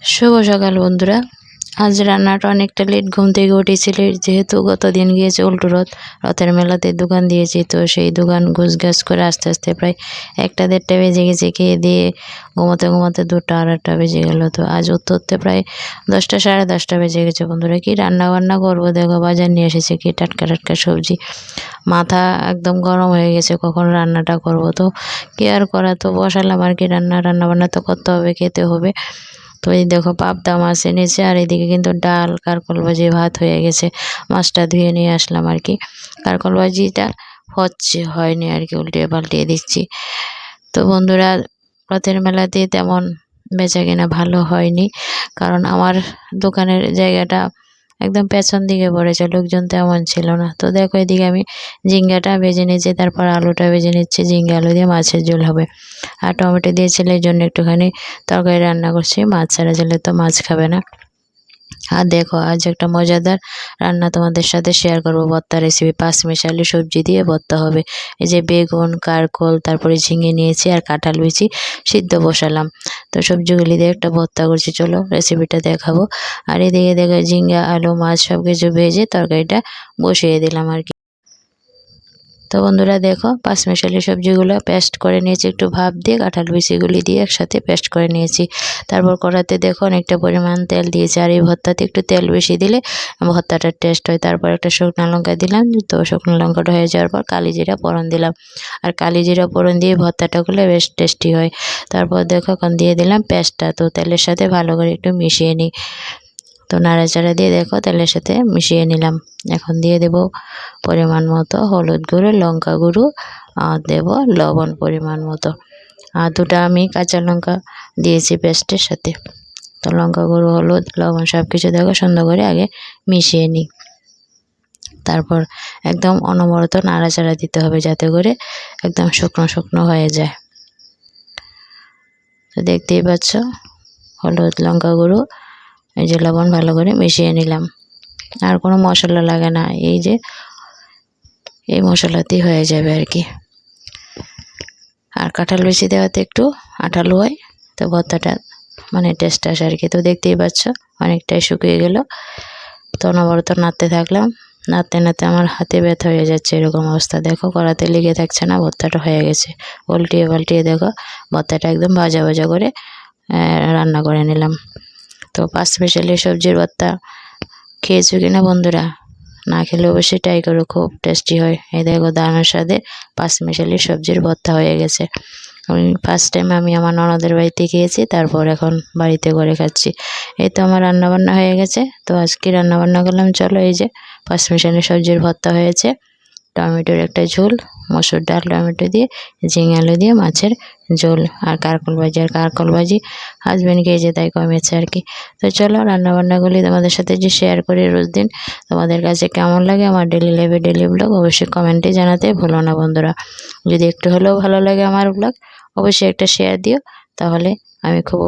শুভ সকাল বন্ধুরা। আজ রান্নাটা অনেকটা লেট, ঘুম থেকে উঠেছি লেট, যেহেতু গত দিন গিয়েছে উল্টো রথের মেলাতে দোকান দিয়েছি, তো সেই দোকান গুছগাছ করে আস্তে আস্তে প্রায় 1টা 1:30 বেজে গেছে। খেয়ে দিয়ে ঘুমোতে ঘুমোতে 2টা 2:30 বেজে গেল। তো আজ উঠতে উঠতে প্রায় 10টা 10:30 বেজে গেছে বন্ধুরা। কি রান্না বান্না করবো দেখো, বাজার নিয়ে এসেছে কি টাটকা টাটকা সবজি। মাথা একদম গরম হয়ে গেছে কখন রান্নাটা করব। তো কি আর করা, তো বসালাম আর কি। রান্না বান্না তো করতে হবে, খেতে হবে। তো এই দেখো পাবদা মাছ এনেছে, আর এদিকে কিন্তু ডাল, কারকল ভাজি, ভাত হয়ে গেছে। মাছটা ধুয়ে নিয়ে আসলাম আর কি। কারকল ভাজিটা হয়নি আর কি, উল্টিয়ে পাল্টিয়ে দিচ্ছি। তো বন্ধুরা, রথের মেলাতে তেমন বেচা কেনা ভালো হয়নি, কারণ আমার দোকানের জায়গাটা একদম পেছন দিকে পড়েছে, লোকজন তেমন ছিল না। তো দেখো এদিকে আমি ঝিঙ্গাটা ভেজে নিচ্ছি, তারপর আলুটা ভেজে নিচ্ছি। ঝিঙ্গা আলু দিয়ে মাছের ঝোল হবে, আর টমেটো দিয়ে ছেলের জন্য একটুখানি তরকারি রান্না করছি। মাছ ছাড়া ছেলে তো মাছ খাবে না। আর দেখো আজ একটা মজাদার রান্না তোমাদের সাথে শেয়ার করবো, ভর্তা রেসিপি। 5 মিশালি সবজি দিয়ে ভর্তা হবে। এই যে বেগুন, কারকল, তারপরে ঝিঙে নিয়েছি, আর কাঁঠাল বিচি সিদ্ধ বসালাম। তো সবজিগুলি দিয়ে একটা ভর্তা করছি, চলো রেসিপিটা দেখাবো। আর এদিকে দেখো ঝিঙ্গা, আলু, মাছ সব কিছু ভেজে তরকারিটা বসিয়ে দিলাম আর কি। তো বন্ধুরা দেখো 5 মিশালি সবজিগুলো পেস্ট করে নিয়েছি, একটু ভাপ দিয়ে কাঁঠাল বিচিগুলি দিয়ে একসাথে পেস্ট করে নিয়েছি। তারপর কড়াতে দেখো অনেকটা পরিমাণ তেল দিয়েছি, আর এই ভর্তাতে একটু তেল বেশি দিলে ভর্তাটার টেস্ট হয়। তারপর একটা শুকনো লঙ্কা দিলাম, তো শুকনো লঙ্কাটা হয়ে যাওয়ার পর কালি জিরা ফোড়ন দিলাম, আর কালি জিরা ফোড়ন দিয়ে ভর্তাটা করলে বেশ টেস্টি হয়। তারপর দেখো এখন দিয়ে দিলাম পেস্টটা, তো তেলের সাথে ভালো করে একটু মিশিয়ে নিই। তো নাড়াচাড়া দিয়ে দেখো তেলের সাথে মিশিয়ে নিলাম। এখন দিয়ে দেব পরিমাণ মতো হলুদ গুঁড়ো, লঙ্কা গুঁড়ো, আর দেব লবণ পরিমাণ মতো। আর 2টা আমি কাঁচা লঙ্কা দিয়েছি পেস্টের সাথে। তো লঙ্কা গুঁড়ো, হলুদ, লবণ সব কিছু দেখো সুন্দর করে আগে মিশিয়ে নিই। তারপর একদম অনবরত নাড়াচাড়া দিতে হবে, যাতে করে একদম শুকনো শুকনো হয়ে যায়। তো দেখতেই পাচ্ছ হলুদ, লঙ্কা গুঁড়ো, এই যে লবণ ভালো করে মিশিয়ে নিলাম। আর কোনো মশলা লাগে না, এই মশলাতেই হয়ে যাবে আর কি। আর কাঁঠাল বিচি দেওয়াতে একটু আঠালো হয়, তো ভর্তাটা মানে টেস্ট আসে আর কি। তো দেখতেই পাচ্ছ অনেকটাই শুকিয়ে গেল। তো অনবরত নাড়তে থাকলাম, নাড়তে নাড়তে আমার হাতে ব্যথা হয়ে যাচ্ছে, এরকম অবস্থা। দেখো কড়াতে লেগে থাকছে না, ভর্তাটা হয়ে গেছে। উল্টিয়ে পাল্টিয়ে দেখো ভর্তাটা একদম ভাজা ভাজা করে রান্না করে নিলাম। তো 5 মিশালি সবজির ভর্তা খেয়েছো কিনা বন্ধুরা? না খেলে অবশ্যই ট্রাই করো, খুব টেস্টি হয়। এই দেখো দারুণ স্বাদে 5 মিশালি সবজির ভর্তা হয়ে গেছে। আমি ফার্স্ট টাইম আমি আমার ননদের বাড়িতে খেয়েছি, তারপর এখন বাড়িতে করে খাচ্ছি। এই তো আমার রান্নাবান্না হয়ে গেছে। তো আজকে রান্নাবান্না করলাম, চলো এই যে 5 মিশালি সবজির ভর্তা হয়েছে, টমেটোর একটা ঝোল, মসুর ডাল টমেটো দিয়ে, ঝিঙে আলু দিয়ে মাছের ঝোল, আর কারকল ভাজি। আর কারকল ভাজি হাজব্যান্ড খেয়েছে তাই কমেছে আর কি। তো চলো রান্নাবান্নাগুলি তোমাদের সাথে যে শেয়ার করি রোজ দিন, তোমাদের কাছে কেমন লাগে আমার ডেলি লাইফে ডেলি ব্লগ, অবশ্যই কমেন্টে জানাতে ভুলো না বন্ধুরা। যদি একটু হলেও ভালো লাগে আমার ব্লগ, অবশ্যই একটা শেয়ার দিও, তাহলে আমি খুব